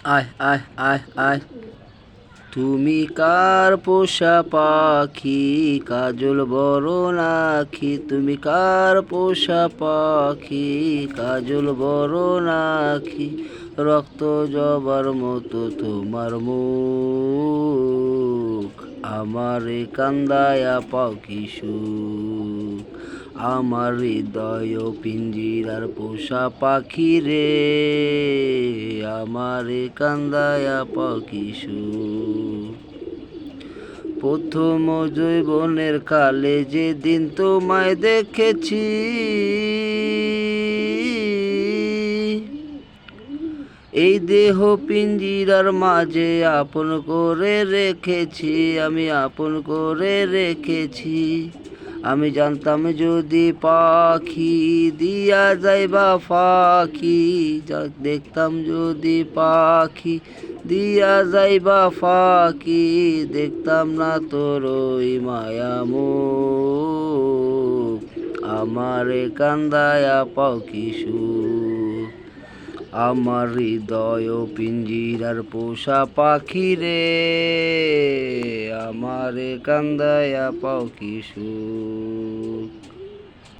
আয় আয় আয় আয়। তুমি কার পোষা পাখি, কাজল বরণ আখি। তুমি কার পোষা পাখি, কাজল বরণ আখি। রক্ত জবার মতো তোমার মুখ, আমারে কান্দায়া পাও কি সুখ। আমার হৃদয় পিঞ্জিরার পোষা পাখি রে, আমারে কান্দায়া পাও কি সুখ। প্রথম যৌবনের কালে যেদিন তোমায় দেখেছি, এই দেহ পিঞ্জিরার মাঝে আপন করে রেখেছি, আমি আপন করে রেখেছি। আমি জানতাম যদি পাখি দিয়া যাইবা ফাঁকি, দেখতাম যদি পাখি দিয়া যাইবা ফাঁকি, দেখতাম না তোর ওই মায়া মুখ, আমারে কান্দায়া পাও কি সুখ। আমার হৃদয় পিঞ্জিরার পোষা পাখি রে, আমারে কান্দায়া পাও কি সুখ।